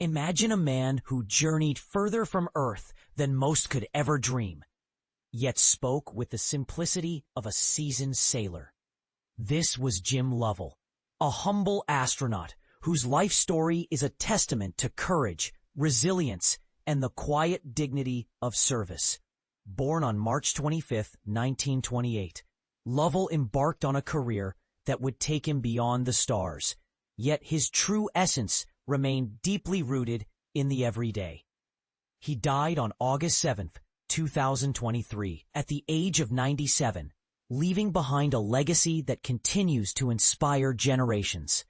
Imagine a man who journeyed further from Earth than most could ever dream, yet spoke with the simplicity of a seasoned sailor. This was Jim Lovell, a humble astronaut whose life story is a testament to courage, resilience, and the quiet dignity of service. Born on March 25, 1928, Lovell embarked on a career that would take him beyond the stars, yet his true essence remained deeply rooted in the everyday. He died on August 7, 2023, at the age of 97, leaving behind a legacy that continues to inspire generations.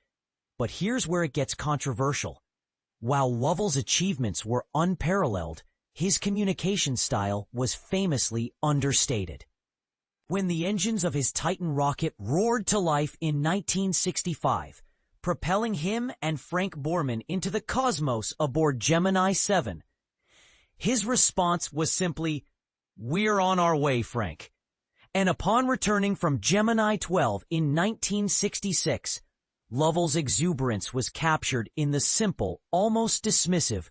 But here's where it gets controversial. While Lovell's achievements were unparalleled, his communication style was famously understated. When the engines of his Titan rocket roared to life in 1965, propelling him and Frank Borman into the cosmos aboard Gemini 7, his response was simply, "We're on our way, Frank." And upon returning from Gemini 12 in 1966, Lovell's exuberance was captured in the simple, almost dismissive,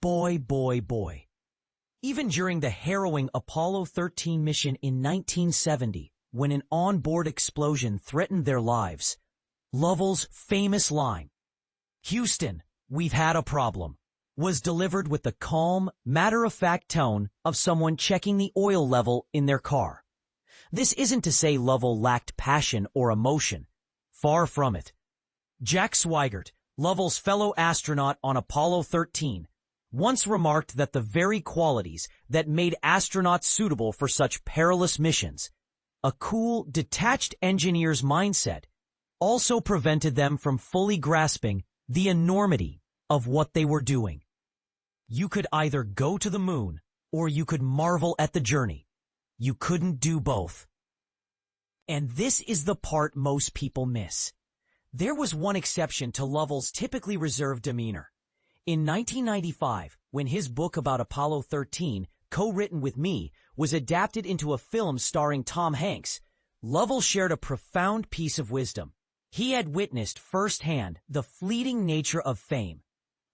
"Boy, boy, boy." Even during the harrowing Apollo 13 mission in 1970, when an onboard explosion threatened their lives, Lovell's famous line, "Houston, we've had a problem," was delivered with the calm, matter-of-fact tone of someone checking the oil level in their car. This isn't to say Lovell lacked passion or emotion. Far from it. Jack Swigert, Lovell's fellow astronaut on Apollo 13, once remarked that the very qualities that made astronauts suitable for such perilous missions, a cool, detached engineer's mindset, also prevented them from fully grasping the enormity of what they were doing. You could either go to the moon, or you could marvel at the journey. You couldn't do both. And this is the part most people miss. There was one exception to Lovell's typically reserved demeanor. In 1995, when his book about Apollo 13, co-written with me, was adapted into a film starring Tom Hanks, Lovell shared a profound piece of wisdom. He had witnessed firsthand the fleeting nature of fame,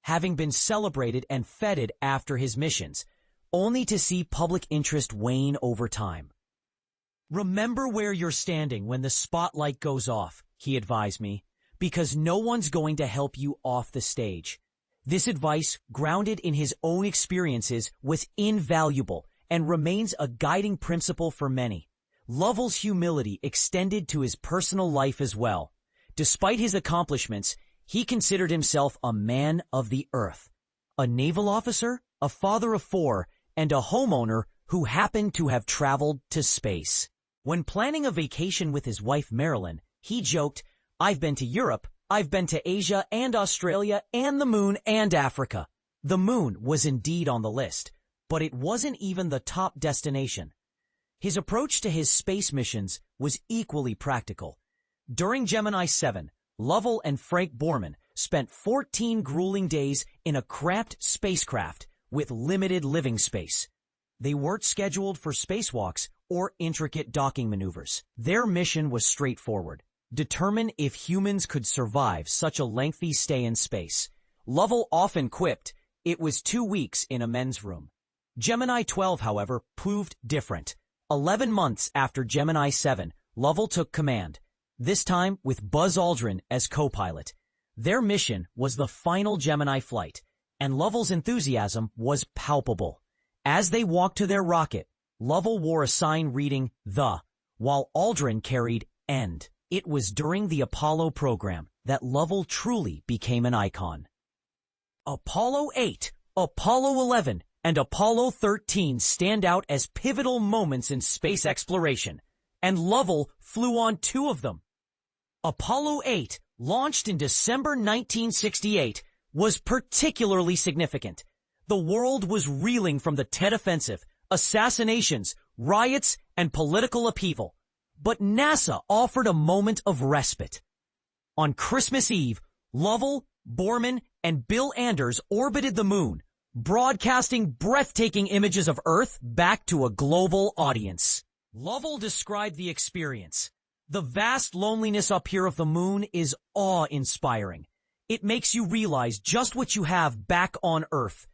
having been celebrated and feted after his missions, only to see public interest wane over time. "Remember where you're standing when the spotlight goes off," he advised me, "because no one's going to help you off the stage." This advice, grounded in his own experiences, was invaluable and remains a guiding principle for many. Lovell's humility extended to his personal life as well. Despite his accomplishments, he considered himself a man of the earth, a naval officer, a father of four, and a homeowner who happened to have traveled to space. When planning a vacation with his wife Marilyn, he joked, "I've been to Europe, I've been to Asia and Australia and the moon and Africa." The moon was indeed on the list, but it wasn't even the top destination. His approach to his space missions was equally practical. During Gemini 7, Lovell and Frank Borman spent 14 grueling days in a cramped spacecraft with limited living space. They weren't scheduled for spacewalks or intricate docking maneuvers. Their mission was straightforward: determine if humans could survive such a lengthy stay in space. Lovell often quipped, "It was 2 weeks in a men's room." Gemini 12, however, proved different. 11 months after Gemini 7, Lovell took command, this time with Buzz Aldrin as co-pilot. Their mission was the final Gemini flight, and Lovell's enthusiasm was palpable. As they walked to their rocket, Lovell wore a sign reading "The," while Aldrin carried "End." It was during the Apollo program that Lovell truly became an icon. Apollo 8, Apollo 11, and Apollo 13 stand out as pivotal moments in space exploration, and Lovell flew on 2 of them. Apollo 8, launched in December 1968, was particularly significant. The world was reeling from the Tet Offensive, assassinations, riots, and political upheaval. But NASA offered a moment of respite. On Christmas Eve, Lovell, Borman, and Bill Anders orbited the moon, broadcasting breathtaking images of Earth back to a global audience. Lovell described the experience. "The vast loneliness up here of the moon is awe-inspiring. It makes you realize just what you have back on Earth.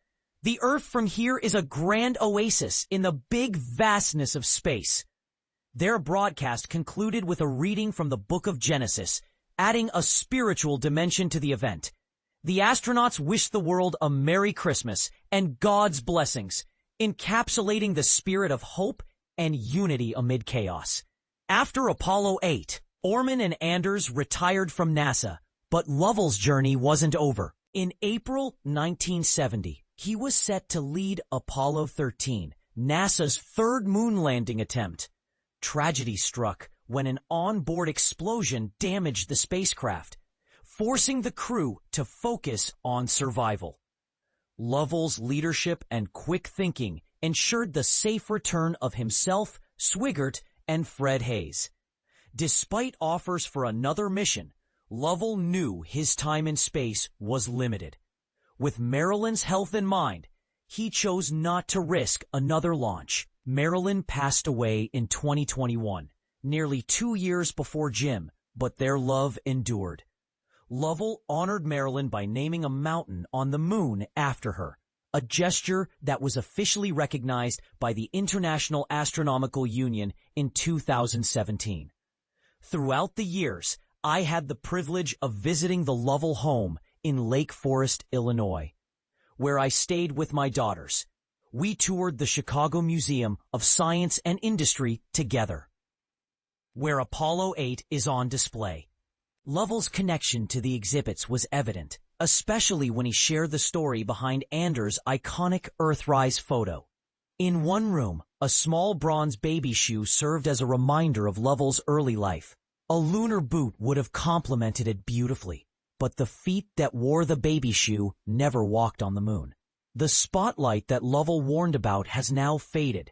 The Earth from here is a grand oasis in the big vastness of space. Their broadcast concluded with a reading from the Book of Genesis, adding a spiritual dimension to the event. The astronauts wished the world a Merry Christmas and God's blessings, encapsulating the spirit of hope and unity amid chaos. After Apollo 8, Orman and Anders retired from NASA, but Lovell's journey wasn't over. In April 1970, he was set to lead Apollo 13, NASA's third moon landing attempt. Tragedy struck when an onboard explosion damaged the spacecraft, forcing the crew to focus on survival. Lovell's leadership and quick thinking ensured the safe return of himself, Swigert, and Fred Haise. Despite offers for another mission, Lovell knew his time in space was limited. With Marilyn's health in mind, he chose not to risk another launch. Marilyn passed away in 2021, nearly 2 years before Jim, but their love endured. Lovell honored Marilyn by naming a mountain on the moon after her, a gesture that was officially recognized by the International Astronomical Union in 2017. Throughout the years, I had the privilege of visiting the Lovell home in Lake Forest, Illinois, where I stayed with my daughters. We toured the Chicago Museum of Science and Industry together, where Apollo 8 is on display. Lovell's connection to the exhibits was evident, especially when he shared the story behind Anders' iconic Earthrise photo. In one room, a small bronze baby shoe served as a reminder of Lovell's early life. A lunar boot would have complemented it beautifully, but the feet that wore the baby shoe never walked on the moon. The spotlight that Lovell warned about has now faded,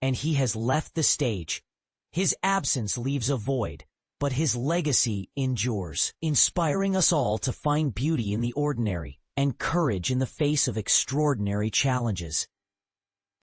and he has left the stage. His absence leaves a void, but his legacy endures, inspiring us all to find beauty in the ordinary and courage in the face of extraordinary challenges.